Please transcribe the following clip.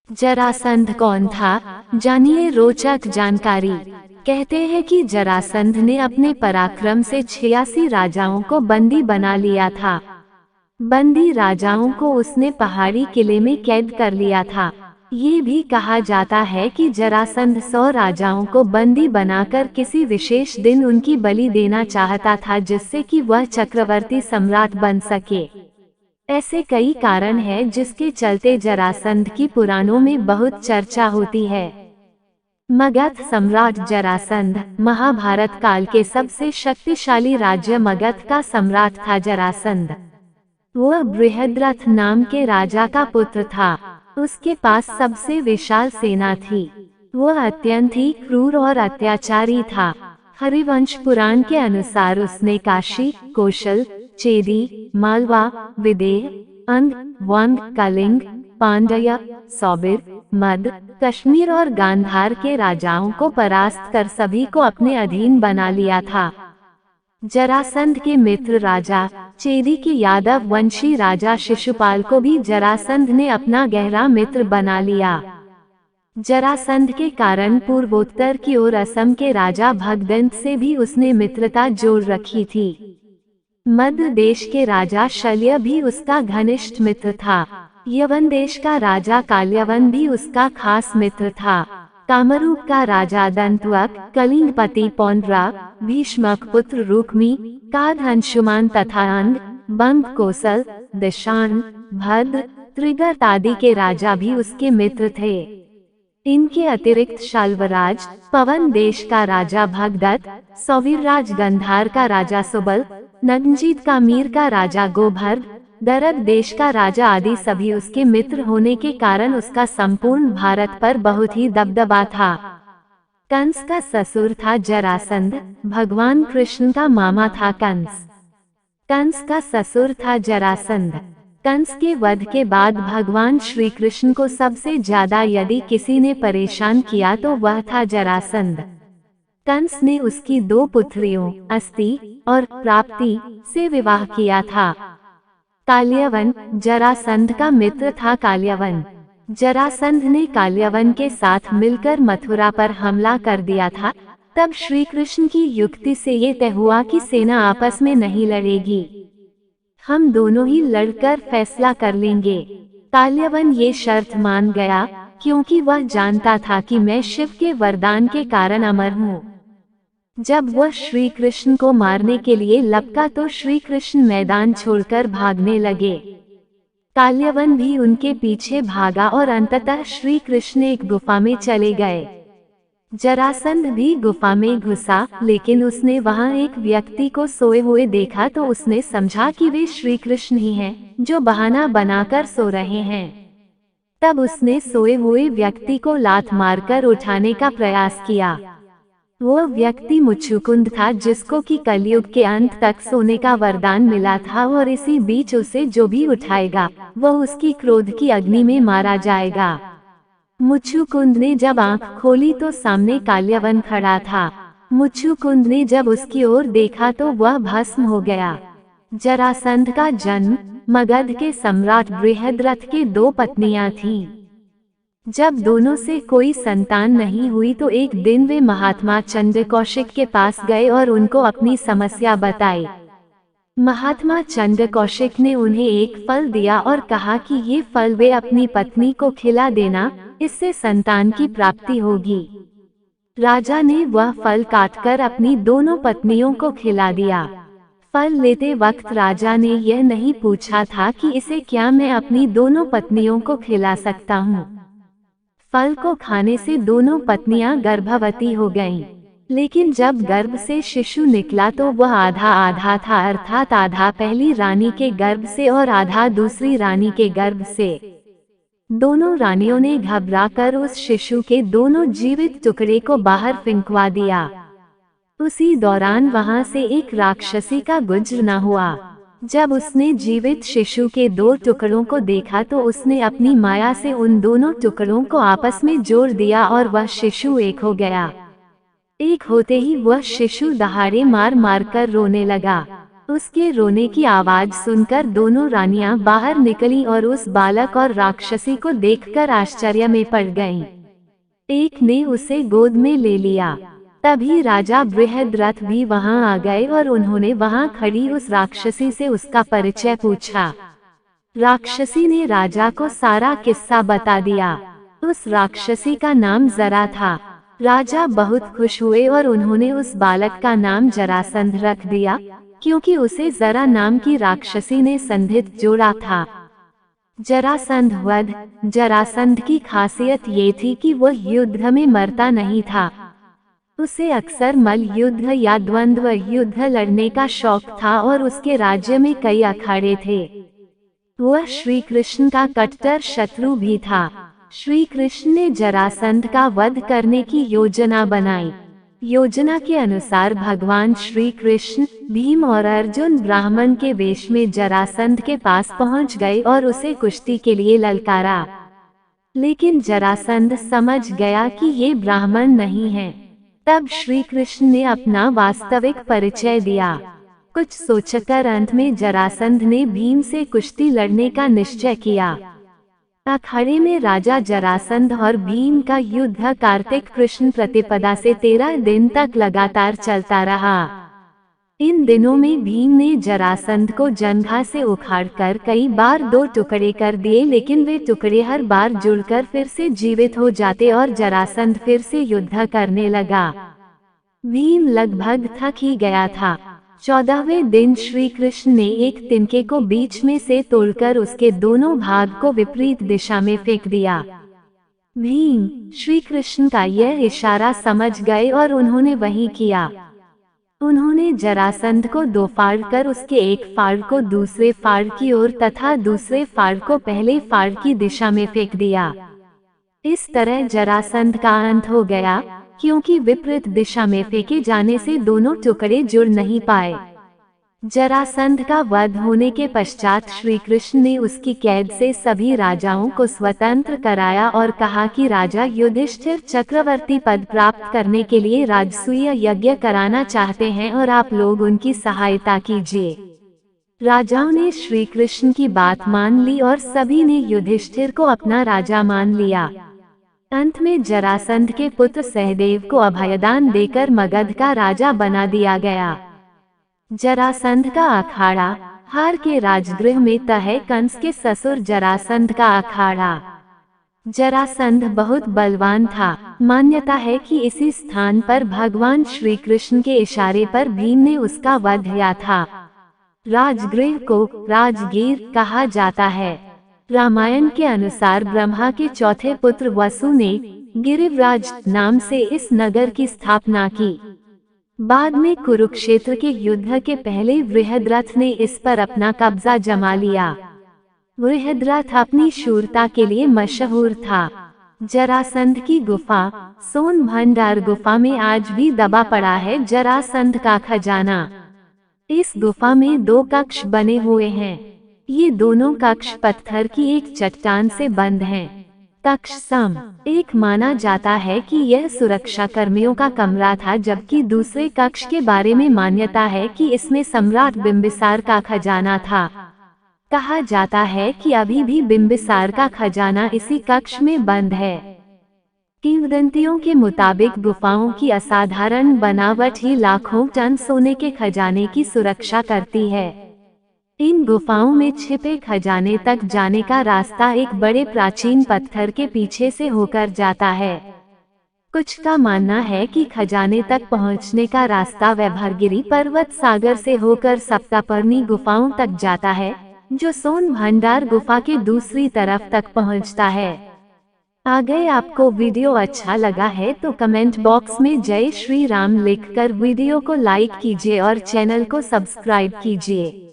जरासंध कौन था? जानिए रोचक जानकारी। कहते हैं कि जरासंध ने अपने पराक्रम से 86 राजाओं को बंदी बना लिया था। बंदी राजाओं को उसने पहाड़ी किले में कैद कर लिया था। ये भी कहा जाता है कि जरासंध 100 राजाओं को बंदी बनाकर किसी विशेष दिन उनकी बलि देना चाहता था, जिससे कि वह चक्रवर्ती सम्राट बन सके। ऐसे कई कारण हैं जिसके चलते जरासंध की पुराणों में बहुत चर्चा होती है। मगध सम्राट जरासंध महाभारत काल के सबसे शक्तिशाली राज्य मगध का सम्राट था जरासंध। वह बृहद्रथ नाम के राजा का पुत्र था। उसके पास सबसे विशाल सेना थी। वह अत्यंत ही क्रूर और अत्याचारी था। हरिवंश पुराण के अनुसार उसने काशी, कौशल, चेदी, मालवा, विदेह, अंग, वंग, कलिंग, पांड्य, सौबिर, मद, कश्मीर और गांधार के राजाओं को परास्त कर सभी को अपने अधीन बना लिया था। जरासंध के मित्र राजा चेदी के यादव वंशी राजा शिशुपाल को भी जरासंध ने अपना गहरा मित्र बना लिया। जरासंध के कारण पूर्वोत्तर की ओर असम के राजा भगदंत से भी उसने मित्रता जोड़ रखी थी। मध्य देश के राजा शल्य भी उसका घनिष्ठ मित्र था। यवन देश का राजा काल्यवन भी उसका खास मित्र था। कामरूप का राजा दंतवक, कलिंगपति पौंड्रा, भीष्मक पुत्र रुक्मी, काद अंशुमान तथा अंग, बंग कौसल, दिशान, भद्र, त्रिगर्त आदि के राजा भी उसके मित्र थे। इनके अतिरिक्त शाल्वराज, पवन देश का राजा भगदत्त, सौवीरराज गंधार का राजा सुबल, नगंजीत का मीर का राजा गोभर्ग, दरद देश का राजा आदि सभी उसके मित्र होने के कारण उसका संपूर्ण भारत पर बहुत ही दबदबा था। कंस का ससुर था जरासंध। भगवान कृष्ण का मामा था कंस। कंस का ससुर था जरासंध। कंस के वध के बाद भगवान श्री कृष्ण को सबसे ज्यादा यदि किसी ने परेशान किया तो वह था जरासंध। कंस ने उसकी 2 पुत्रियों अस्ति और प्राप्ति से विवाह किया था। काल्यवन जरासंध का मित्र था। काल्यवन जरासंध ने काल्यवन के साथ मिलकर मथुरा पर हमला कर दिया था। तब श्री कृष्ण की युक्ति से ये तय हुआ कि सेना आपस में नहीं लड़ेगी, हम दोनों ही लड़कर फैसला कर लेंगे। काल्यवन ये शर्त मान गया, क्योंकि वह जानता था कि मैं शिव के वरदान के कारण अमर हूँ। जब वह श्री कृष्ण को मारने के लिए लपका तो श्री कृष्ण मैदान छोड़कर भागने लगे। काल्यवन भी उनके पीछे भागा और अंततः श्री कृष्ण एक गुफा में चले गए। जरासंध भी गुफा में घुसा, लेकिन उसने वहां एक व्यक्ति को सोए हुए देखा तो उसने समझा कि वे श्री कृष्ण ही हैं, जो बहाना बनाकर सो रहे हैं। तब उसने सोए हुए व्यक्ति को लात मारकर उठाने का प्रयास किया। वो व्यक्ति मुचुकुंद था, जिसको कि कलयुग के अंत तक सोने का वरदान मिला था, और इसी बीच उसे जो भी उठाएगा वह उसकी क्रोध की अग्नि में मारा जाएगा। मुचुकुंद ने जब आंख खोली तो सामने काल्यवन खड़ा था। मुचुकुंद ने जब उसकी ओर देखा तो वह भस्म हो गया। जरासंध का जन्म मगध के सम्राट बृहद्रथ के 2 पत्नियां थीं। जब दोनों से कोई संतान नहीं हुई तो एक दिन वे महात्मा चंद्रकौशिक के पास गए और उनको अपनी समस्या बताई। महात्मा चंद्रकौशिक ने उन्हें एक फल दिया और कहा कि ये फल वे अपनी पत्नी को खिला देना, इससे संतान की प्राप्ति होगी। राजा ने वह फल काटकर अपनी दोनों पत्नियों को खिला दिया। फल लेते वक्त राजा ने यह नहीं पूछा था कि इसे क्या मैं अपनी दोनों पत्नियों को खिला सकता हूँ। फल को खाने से दोनों पत्नियां गर्भवती हो गईं। लेकिन जब गर्भ से शिशु निकला तो वह आधा आधा था, अर्थात आधा पहली रानी के गर्भ से और आधा दूसरी रानी के गर्भ से। दोनों रानियों ने घबराकर उस शिशु के दोनों जीवित टुकड़े को बाहर फेंकवा दिया। उसी दौरान वहां से एक राक्षसी का गुजरना हुआ। जब उसने जीवित शिशु के 2 टुकड़ों को देखा तो उसने अपनी माया से उन दोनों टुकड़ों को आपस में जोड़ दिया और वह शिशु एक हो गया। एक होते ही वह शिशु दहाड़े मार मार कर रोने लगा। उसके रोने की आवाज सुनकर दोनों रानियां बाहर निकली और उस बालक और राक्षसी को देखकर आश्चर्य में पड़ गईं। एक ने उसे गोद में ले लिया। तभी राजा बृहद्रथ भी वहां आ गए और उन्होंने वहां खड़ी उस राक्षसी से उसका परिचय पूछा। राक्षसी ने राजा को सारा किस्सा बता दिया। उस राक्षसी का नाम जरा था। राजा बहुत खुश हुए और उन्होंने उस बालक का नाम जरासंध रख दिया, क्योंकि उसे जरा नाम की राक्षसी ने संधित जोड़ा था। जरासंध वध। जरासंध की खासियत ये थी कि वह युद्ध में मरता नहीं था। उसे अक्सर मल्ल युद्ध या द्वंद्व युद्ध लड़ने का शौक था और उसके राज्य में कई अखाड़े थे। वह श्री कृष्ण का कट्टर शत्रु भी था। श्री कृष्ण ने जरासंध का वध करने की योजना बनाई। योजना के अनुसार भगवान श्री कृष्ण, भीम और अर्जुन ब्राह्मण के वेश में जरासंध के पास पहुंच गए और उसे कुश्ती के लिए ललकारा। लेकिन जरासंध समझ गया कि ये ब्राह्मण नहीं है। तब श्री कृष्ण ने अपना वास्तविक परिचय दिया। कुछ सोचकर अंत में जरासंध ने भीम से कुश्ती लड़ने का निश्चय किया। अखाड़े में राजा जरासंध और भीम का युद्ध कार्तिक कृष्ण प्रतिपदा से 13 दिन तक लगातार चलता रहा। इन दिनों में भीम ने जरासंध को जंघा से उखाड़कर कई बार 2 टुकड़े कर दिए, लेकिन वे टुकड़े हर बार जुड़कर फिर से जीवित हो जाते और जरासंध फिर से युद्ध करने लगा। भीम लगभग थक ही गया था। 14वें दिन श्री कृष्ण ने एक तिनके को बीच में से तोड़कर उसके दोनों भाग को विपरीत दिशा में फेंक दिया। भीम श्री कृष्ण का यह इशारा समझ गए और उन्होंने वही किया। उन्होंने जरासंध को 2 फाड़ कर उसके एक फाड़ को दूसरे फाड़ की ओर तथा दूसरे फाड़ को पहले फाड़ की दिशा में फेंक दिया। इस तरह जरासंध का अंत हो गया, क्योंकि विपरीत दिशा में फेंके जाने से दोनों टुकड़े जुड़ नहीं पाए। जरासंध का वध होने के पश्चात श्री कृष्ण ने उसकी कैद से सभी राजाओं को स्वतंत्र कराया और कहा कि राजा युधिष्ठिर चक्रवर्ती पद प्राप्त करने के लिए राजसूय यज्ञ कराना चाहते हैं और आप लोग उनकी सहायता कीजिए। राजाओं ने श्री कृष्ण की बात मान ली और सभी ने युधिष्ठिर को अपना राजा मान लिया। अंत में जरासंध के पुत्र सहदेव को अभयदान देकर मगध का राजा बना दिया गया। जरासंध का अखाड़ा। हार के राजगृह में तह कंस के ससुर जरासंध का अखाड़ा। जरासंध बहुत बलवान था। मान्यता है कि इसी स्थान पर भगवान श्री कृष्ण के इशारे पर भीम ने उसका वध किया था। राजगृह को राजगीर कहा जाता है। रामायण के अनुसार ब्रह्मा के चौथे पुत्र वसु ने गिरिव्राज नाम से इस नगर की स्थापना की। बाद में कुरुक्षेत्र के युद्ध के पहले बृहद्रथ ने इस पर अपना कब्जा जमा लिया। बृहद्रथ अपनी शूरता के लिए मशहूर था। जरासंध की गुफा। सोन भंडार गुफा में आज भी दबा पड़ा है जरासंध का खजाना। इस गुफा में 2 कक्ष बने हुए हैं। ये दोनों कक्ष पत्थर की एक चट्टान से बंद हैं। कक्ष सम 1 माना जाता है कि यह सुरक्षा कर्मियों का कमरा था, जबकि दूसरे कक्ष के बारे में मान्यता है कि इसमें सम्राट बिंबिसार का खजाना था। कहा जाता है कि अभी भी बिंबिसार का खजाना इसी कक्ष में बंद है। किंवदंतियों के मुताबिक गुफाओं की असाधारण बनावट ही लाखों टन सोने के खजाने की सुरक्षा करती है। इन गुफाओं में छिपे खजाने तक जाने का रास्ता एक बड़े प्राचीन पत्थर के पीछे से होकर जाता है। कुछ का मानना है कि खजाने तक पहुंचने का रास्ता वैभरगिरी पर्वत सागर से होकर सप्तापर्णी गुफाओं तक जाता है, जो सोन भंडार गुफा के दूसरी तरफ तक पहुंचता है। अगर आपको वीडियो अच्छा लगा है तो कमेंट बॉक्स में जय श्री राम लिखकर वीडियो को लाइक कीजिए और चैनल को सब्सक्राइब कीजिए।